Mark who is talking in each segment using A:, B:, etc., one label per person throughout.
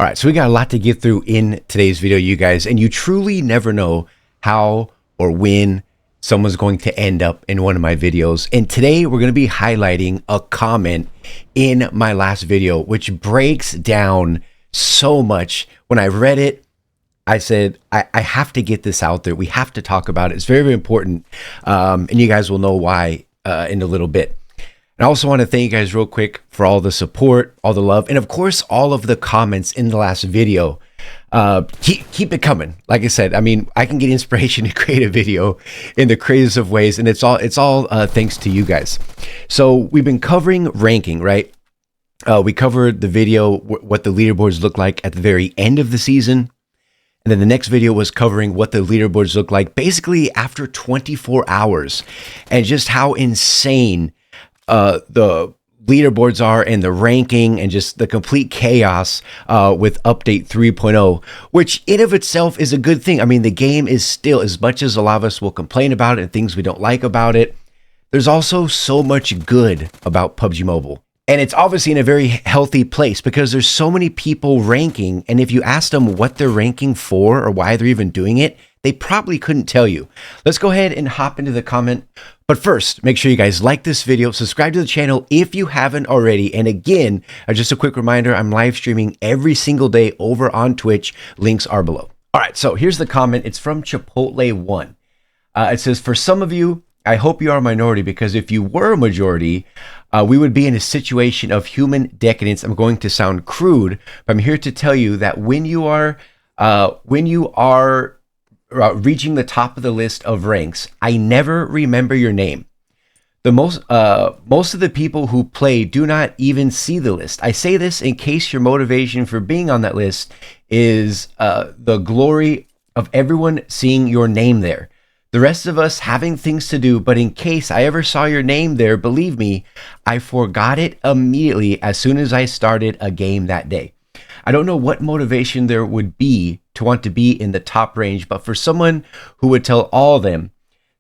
A: All right, so we got a lot to get through in today's video, you guys, and you truly never know how or when someone's going to end up in one of my videos. And today we're going to be highlighting a comment in my last video, which breaks down so much. When I read it, I said, I have to get this out there. We have to talk about it. It's very, very important. And you guys will know why in a little bit. And I also want to thank you guys real quick for all the support, all the love, and of course, all of the comments in the last video. Keep it coming. Like I said, I mean, I can get inspiration to create a video in the craziest of ways, and it's all thanks to you guys. So we've been covering ranking, right? We covered the video, what the leaderboards look like at the very end of the season. And then the next video was covering what the leaderboards look like basically after 24 hours and just how insane the leaderboards are and the ranking and just the complete chaos with update 3.0, which in of itself is a good thing. I mean, the game is still, as much as a lot of us will complain about it and things we don't like about it, there's also so much good about PUBG Mobile. And it's obviously in a very healthy place because there's so many people ranking. And if you asked them what they're ranking for or why they're even doing it, they probably couldn't tell you. Let's go ahead and hop into the comment. But first, make sure you guys like this video, subscribe to the channel if you haven't already. And again, just a quick reminder, I'm live streaming every single day over on Twitch. Links are below. All right, so here's the comment. It's from Chipotle1. It says, for some of you, I hope you are a minority because if you were a majority, we would be in a situation of human decadence. I'm going to sound crude, but I'm here to tell you that when you are reaching the top of the list of ranks, I never remember your name. The most of the people who play do not even see the list. I say this in case your motivation for being on that list is the glory of everyone seeing your name there. The rest of us having things to do, but in case I ever saw your name there, believe me, I forgot it immediately as soon as I started a game that day. I don't know what motivation there would be to want to be in the top range, but for someone who would tell all of them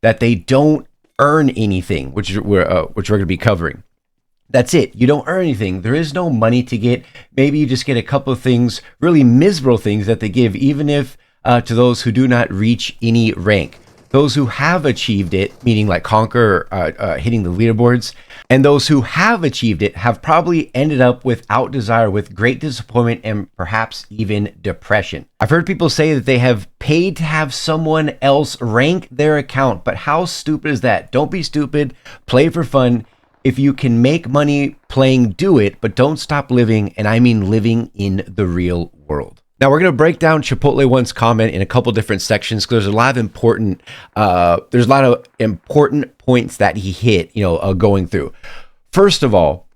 A: that they don't earn anything, which we're going to be covering. That's it. You don't earn anything. There is no money to get. Maybe you just get a couple of things, really miserable things that they give, even if to those who do not reach any rank. Those who have achieved it, meaning like conquer, hitting the leaderboards, and those who have achieved it have probably ended up without desire, with great disappointment and perhaps even depression. I've heard people say that they have paid to have someone else rank their account, but how stupid is that? Don't be stupid. Play for fun. If you can make money playing, do it, but don't stop living, and I mean living in the real world. Now we're going to break down Chipotle1's comment in a couple different sections because there's a lot of important points that he hit, going through. First of all,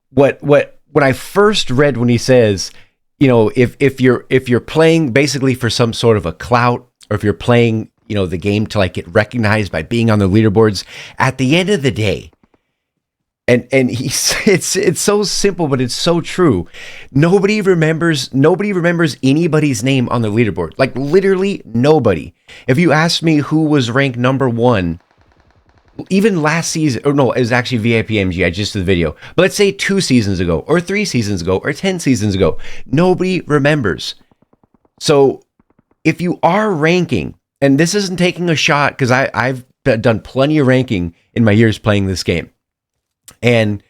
A: when I first read when he says, if you're playing basically for some sort of a clout, or if you're playing, the game to like get recognized by being on the leaderboards, at the end of the day, and it's so simple, but it's so true. Nobody remembers anybody's name on the leaderboard. Like literally nobody. If you asked me who was ranked number 1, even last season, or no, it was actually VIPMG. I just did the video. But let's say 2 seasons ago, or 3 seasons ago, or 10 seasons ago, nobody remembers. So if you are ranking, and this isn't taking a shot because I've done plenty of ranking in my years playing this game. And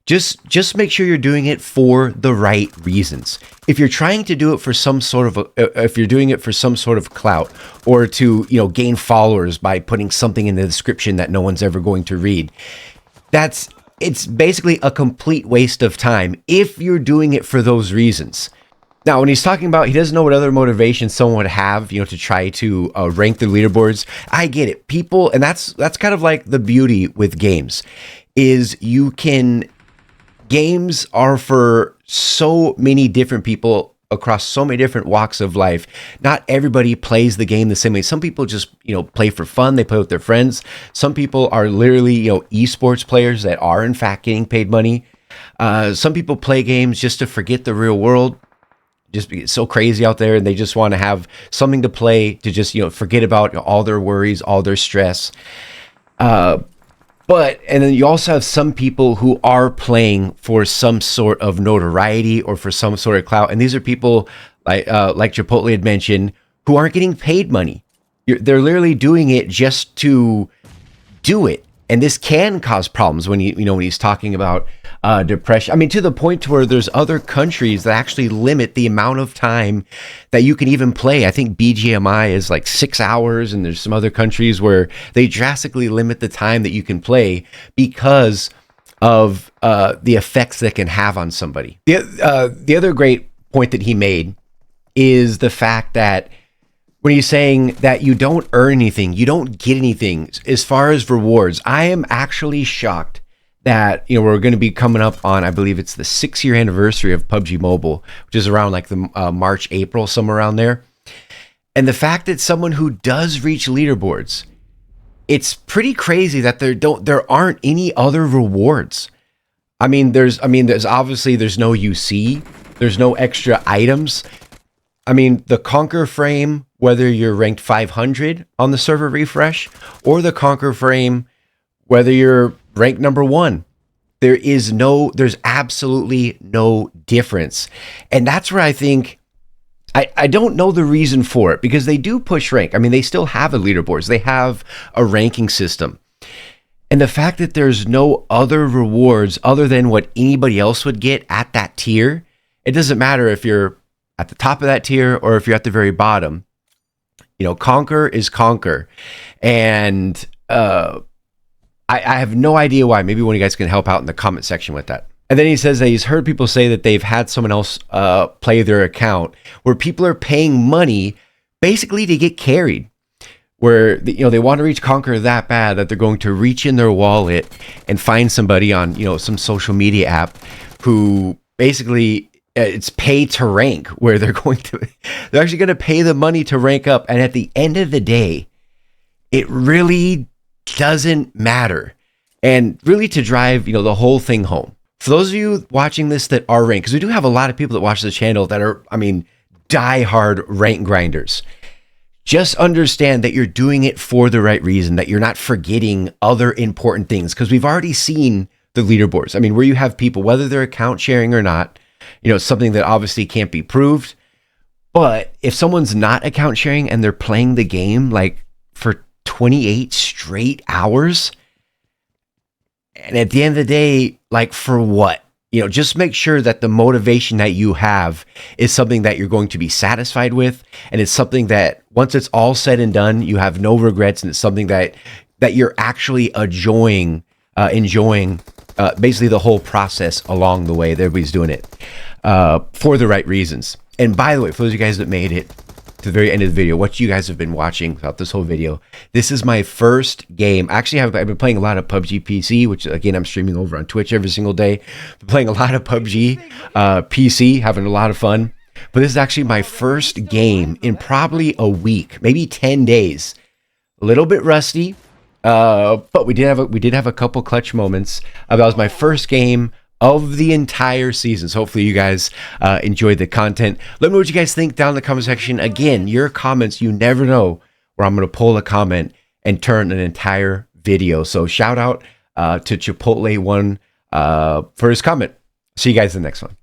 A: just make sure you're doing it for the right reasons. If you're trying to do it for some sort of if you're doing it for some sort of clout, or to gain followers by putting something in the description that no one's ever going to read, it's basically a complete waste of time if you're doing it for those reasons. Now, when he's talking about he doesn't know what other motivations someone would have, to try to rank the leaderboards, I get it. People, and that's kind of like the beauty with games, is games are for so many different people across so many different walks of life. Not everybody plays the game the same way. Some people just, play for fun. They play with their friends. Some people are literally, esports players that are in fact getting paid money. Some people play games just to forget the real world. Just it's so crazy out there, and they just want to have something to play to just, forget about all their worries, all their stress. But, and then you also have some people who are playing for some sort of notoriety or for some sort of clout. And these are people like Chipotle had mentioned, who aren't getting paid money. They're literally doing it just to do it. And this can cause problems when when he's talking about depression. I mean, to the point to where there's other countries that actually limit the amount of time that you can even play. I think BGMI is like 6 hours, and there's some other countries where they drastically limit the time that you can play because of the effects that can have on somebody. The other great point that he made is the fact that when he's saying that you don't earn anything, you don't get anything as far as rewards. I am actually shocked that, we're going to be coming up on, I believe it's the 6-year anniversary of PUBG Mobile, which is around like the March, April, somewhere around there. And the fact that someone who does reach leaderboards, it's pretty crazy that there aren't any other rewards. There's obviously there's no UC, there's no extra items. The Conquer frame, whether you're ranked 500 on the server refresh, or the Conquer frame, whether you're ranked number 1, there's absolutely no difference. And that's where I think, I don't know the reason for it, because they do push rank. They still have a leaderboards. They have a ranking system. And the fact that there's no other rewards other than what anybody else would get at that tier, it doesn't matter if you're at the top of that tier or if you're at the very bottom. Conquer is Conquer. And I have no idea why. Maybe one of you guys can help out in the comment section with that. And then he says that he's heard people say that they've had someone else play their account where people are paying money basically to get carried, where they want to reach Conquer that bad that they're going to reach in their wallet and find somebody on some social media app who basically it's pay to rank, where they're actually going to pay the money to rank up. And at the end of the day, it really doesn't matter. And really to drive, the whole thing home. For those of you watching this that are ranked, because we do have a lot of people that watch the channel that are, die-hard rank grinders. Just understand that you're doing it for the right reason, that you're not forgetting other important things. Because we've already seen the leaderboards. Where you have people, whether they're account sharing or not, something that obviously can't be proved. But if someone's not account sharing and they're playing the game like for 28 straight hours, and at the end of the day, like for what? Just make sure that the motivation that you have is something that you're going to be satisfied with, and it's something that once it's all said and done, you have no regrets, and it's something that you're actually enjoying basically the whole process along the way that everybody's doing it for the right reasons. And by the way, for those of you guys that made it to the very end of the video, what you guys have been watching throughout this whole video, this is my first game. Actually, I've been playing a lot of PUBG PC, which again, I'm streaming over on Twitch every single day. Been playing a lot of PUBG PC, having a lot of fun. But this is actually my first game in probably a week, maybe 10 days. A little bit rusty, but we did have a couple clutch moments. That was my first game of the entire season. So hopefully you guys enjoyed the content. Let me know what you guys think down in the comment section. Again, your comments, you never know where I'm going to pull a comment and turn an entire video. So shout out to Chipotle1 for his comment. See you guys in the next one.